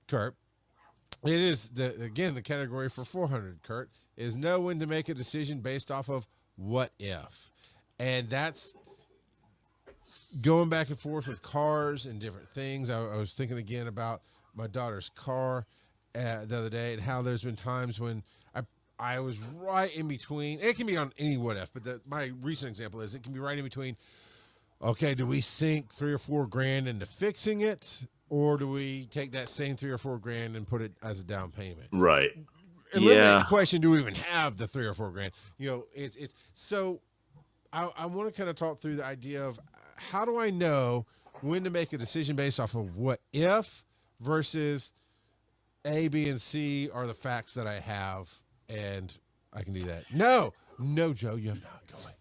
Kurt, it is the category for 400. Kurt is know when to make a decision based off of what if, and that's going back and forth with cars and different things. I was thinking again about my daughter's car the other day and how there's been times when I was right in between. It can be on any what if, but my recent example is it can be right in between. Okay, do we sink 3 or 4 grand into fixing it, or do we take that same 3 or 4 grand and put it as a down payment? Right. Eliminate the Yeah. question: do we even have the 3 or 4 grand? It's so. I want to kind of talk through the idea of how do I know when to make a decision based off of what if versus A, B, and C are the facts that I have, and I can do that. No, Joe, you're not going.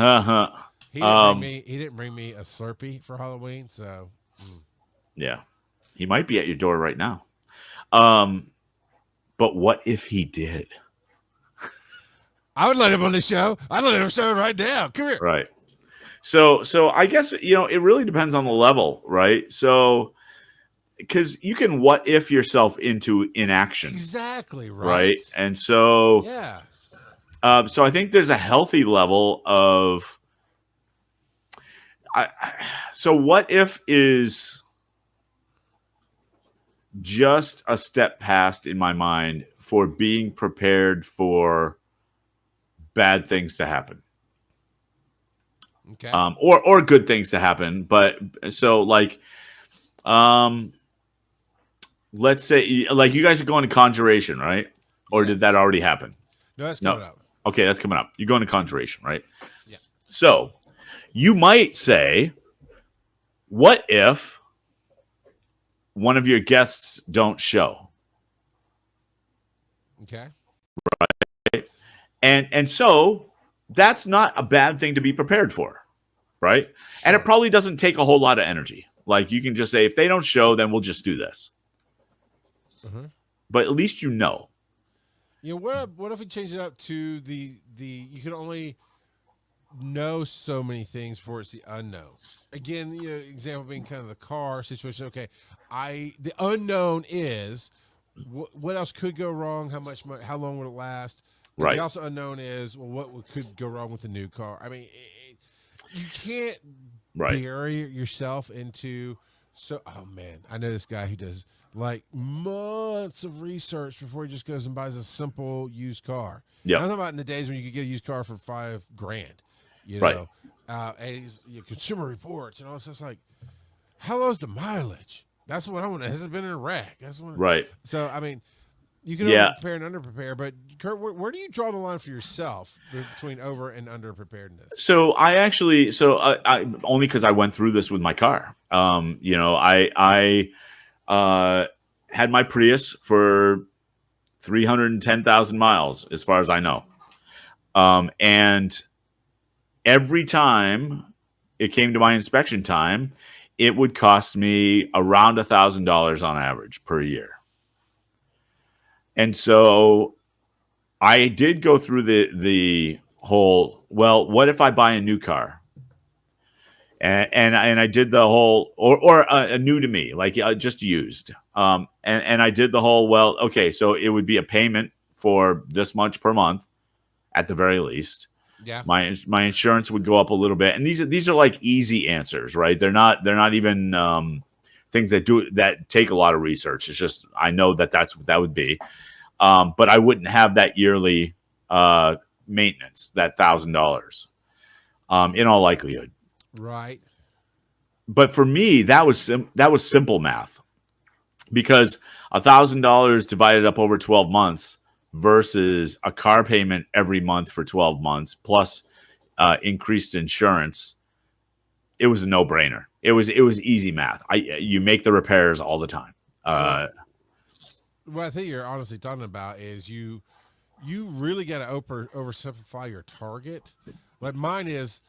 Uh-huh. He didn't bring me a Slurpee for Halloween, so Yeah. He might be at your door right now. But what if he did? I would let him on the show. I'd let him show right now. Come here. Right. So I guess, it really depends on the level, right? So, because you can what if yourself into inaction. Exactly Right. And so, yeah. So I think there's a healthy level of, so what if is just a step past in my mind for being prepared for bad things to happen. Okay. Or good things to happen. But so let's say like you guys are going to Conjuration, right? Or did that already happen? No, that's coming up. Okay, that's coming up. You're going to Conjuration, right? Yeah. So you might say, what if one of your guests don't show? Okay. Right. And so that's not a bad thing to be prepared for, right? Sure. And it probably doesn't take a whole lot of energy. Like you can just say, if they don't show, then we'll just do this. Mm-hmm. But at least you know. What if we change it up to the you can only know so many things before it's the unknown. Again, example being kind of the car situation. Okay, the unknown is what else could go wrong? How long would it last? But right. The also unknown is what could go wrong with the new car. I mean, you can't bury yourself into. So, oh man, I know this guy who does like months of research before he just goes and buys a simple used car. Yeah, I'm talking about in the days when you could get a used car for $5,000. Right. And he's Consumer Reports and all this. It's like, how low's the mileage? That's what I want. Has it been in a wreck? That's what. Right. So I mean, you can over prepare and under prepare, but Kurt, where do you draw the line for yourself between over and under preparedness? So I actually, I only because I went through this with my car. I had my Prius for 310,000 miles, as far as I know, and every time it came to my inspection time, it would cost me around $1,000 on average per year. And so I did go through the whole, well, what if I buy a new car? And I did the whole, or a new to me, like just used. And I did the whole, well, okay, so it would be a payment for this much per month at the very least. Yeah. My insurance would go up a little bit. And these are like easy answers, right? They're not even things that take a lot of research. It's just I know that's what that would be. But I wouldn't have that yearly maintenance, that $1,000, in all likelihood. Right. But for me, that was simple math, because $1,000 divided up over 12 months versus a car payment every month for 12 months plus increased insurance. It was a no-brainer. It was easy math. You make the repairs all the time. What I think you're honestly talking about is you really got to oversimplify your target. Like mine is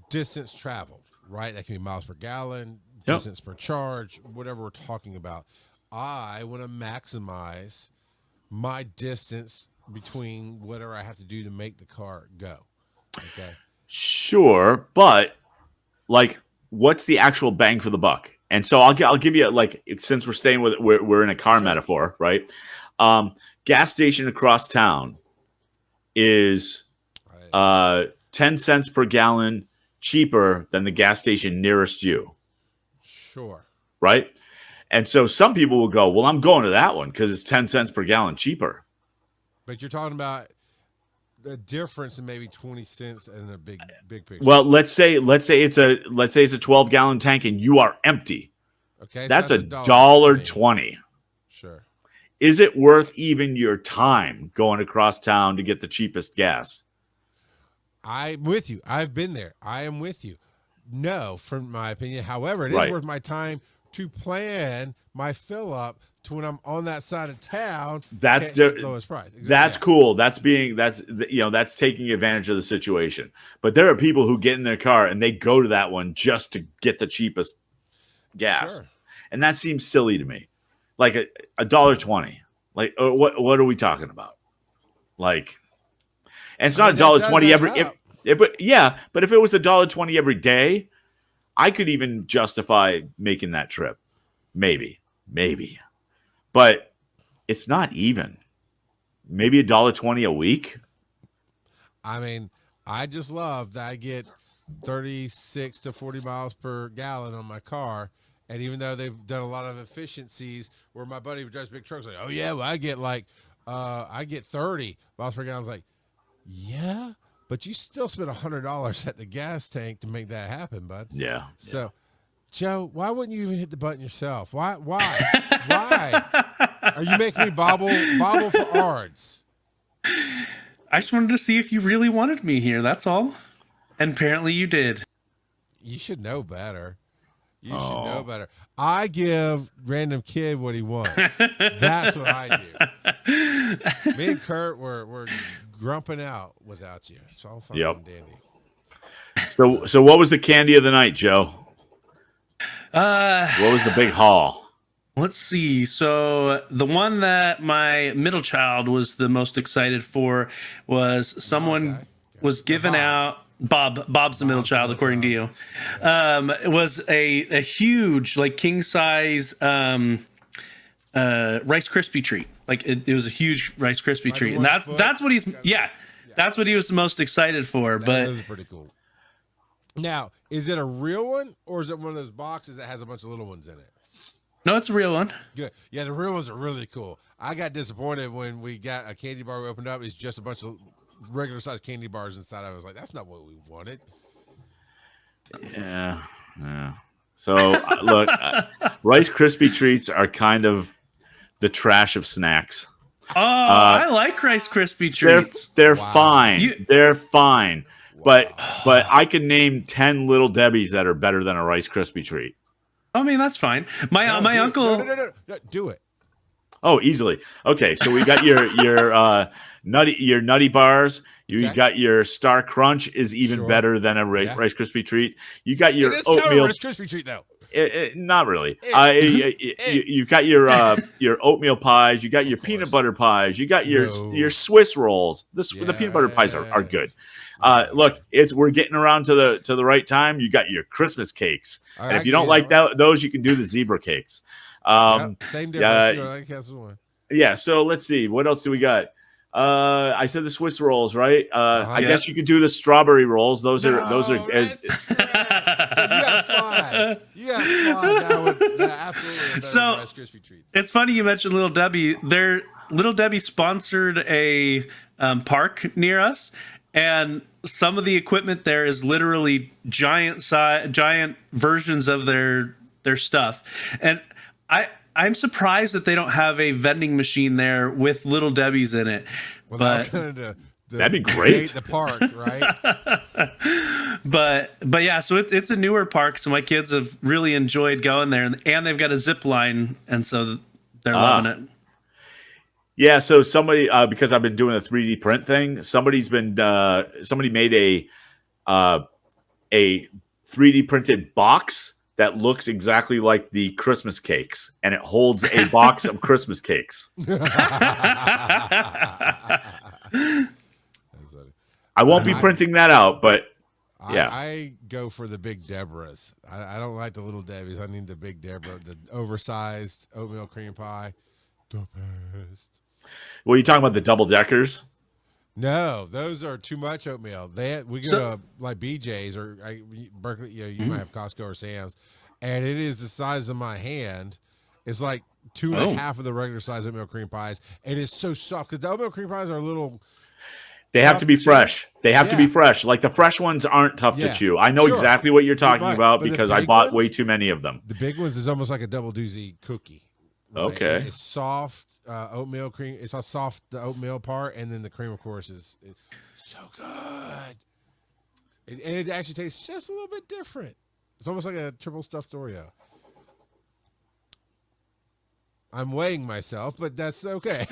distance traveled, right? That can be miles per gallon, distance per charge, whatever we're talking about. I want to maximize my distance between whatever I have to do to make the car go. Okay. Sure, but like, what's the actual bang for the buck? And so I'll give you, like, since we're staying with we're in a car metaphor, right? Gas station across town is 10 cents per gallon cheaper than the gas station nearest you. Sure. Right? And so some people will go, well, I'm going to that one because it's 10 cents per gallon cheaper. But you're talking about the difference in maybe 20 cents in a big picture. Well, let's say it's a 12-gallon tank and you are empty. Okay, that's so $1.20. Sure. Is it worth even your time going across town to get the cheapest gas? I'm with you. I've been there. I am with you. No, from my opinion. However, it is worth my time to plan my fill up to when I'm on that side of town. That's the lowest price. Exactly. That's cool. That's taking advantage of the situation. But there are people who get in their car and they go to that one just to get the cheapest gas. Sure. And that seems silly to me. Like $1.20. Like, what are we talking about? Like, and it's not $1.20 every. But if it was $1.20 every day, I could even justify making that trip. Maybe, but it's not even. Maybe $1.20 a week. I mean, I just love that I get 36 to 40 miles per gallon on my car. And even though they've done a lot of efficiencies where my buddy who drives big trucks like, oh yeah, well I get 30 miles per gallon. I was like, yeah, but you still spent $100 at the gas tank to make that happen, bud. Yeah. So, Joe, why wouldn't you even hit the button yourself? Why? Why are you making me bobble for ARDS? I just wanted to see if you really wanted me here. That's all. And apparently you did. You should know better. You should know better. I give random kid what he wants. That's what I do. Me and Kurt we're grumping out without you. It's all fun and dandy. So what was the candy of the night, Joe? What was the big haul? Let's see. So the one that my middle child was the most excited for was someone was giving out. Bob's the middle child, according to you. It was a huge, like, king size Rice Krispie treat. Like it was a huge Rice Krispie treat, and that's what he's that's what he was the most excited for. But is pretty cool. Now, is it a real one or is it one of those boxes that has a bunch of little ones in it? No, it's a real one. Good. Yeah, the real ones are really cool. I got disappointed when we got a candy bar we opened up. It's just a bunch of regular sized candy bars inside. I was like, that's not what we wanted. Yeah. So look, Rice Krispie treats are kind of the trash of snacks. Oh, I like Rice Krispie treats. They're fine. They're fine. Wow. But I can name 10 Little Debbies that are better than a Rice Krispie treat. I mean, that's fine. My uncle. No, do it. Oh, easily. Okay, so we got your nutty bars. You got your Star Crunch is even better than a Rice Krispie treat. You got your oatmeal. Kind of Rice Krispie treat though. Not really. You've got your oatmeal pies. You got your peanut butter pies. You got your Swiss rolls. The peanut butter pies are good. Look, we're getting around to the right time. You got your Christmas cakes, and if you don't like those, you can do the zebra cakes. Same difference. Yeah. So let's see. What else do we got? I said the Swiss rolls, right? I guess you could do the strawberry rolls. Those are as. You got five. That would absolutely. So Rice Krispie treats. It's funny you mentioned Little Debbie. Little Debbie sponsored a park near us, and some of the equipment there is literally giant versions of their stuff, and I'm surprised that they don't have a vending machine there with Little Debbie's in it. Well, but that'd be great. The park, right? but yeah, so it's a newer park, so my kids have really enjoyed going there, and they've got a zip line, and so they're loving it. Yeah, so somebody because I've been doing a 3D print thing, somebody made a 3D printed box that looks exactly like the Christmas cakes, and it holds a box of Christmas cakes. I won't be printing that out, but Yeah. I go for the Big Deborahs. I don't like the Little Debbie's. I need the Big Deborah, the oversized oatmeal cream pie. The best. Well, you talking about the double deckers? No, those are too much oatmeal. We go to like BJ's or Berkeley. You might have Costco or Sam's, and it is the size of my hand. It's like 2.5 of the regular size oatmeal cream pies, and it's so soft because the oatmeal cream pies are a little. They have to be fresh. They have to be fresh. Like the fresh ones aren't tough to chew. I know exactly what you're talking about because I bought way too many of them. The big ones is almost like a double doozy cookie. Right? Okay. And it's soft oatmeal cream. It's a soft the oatmeal part, and then the cream, of course, is so good. And it actually tastes just a little bit different. It's almost like a triple stuffed Oreo. I'm weighing myself, but that's okay.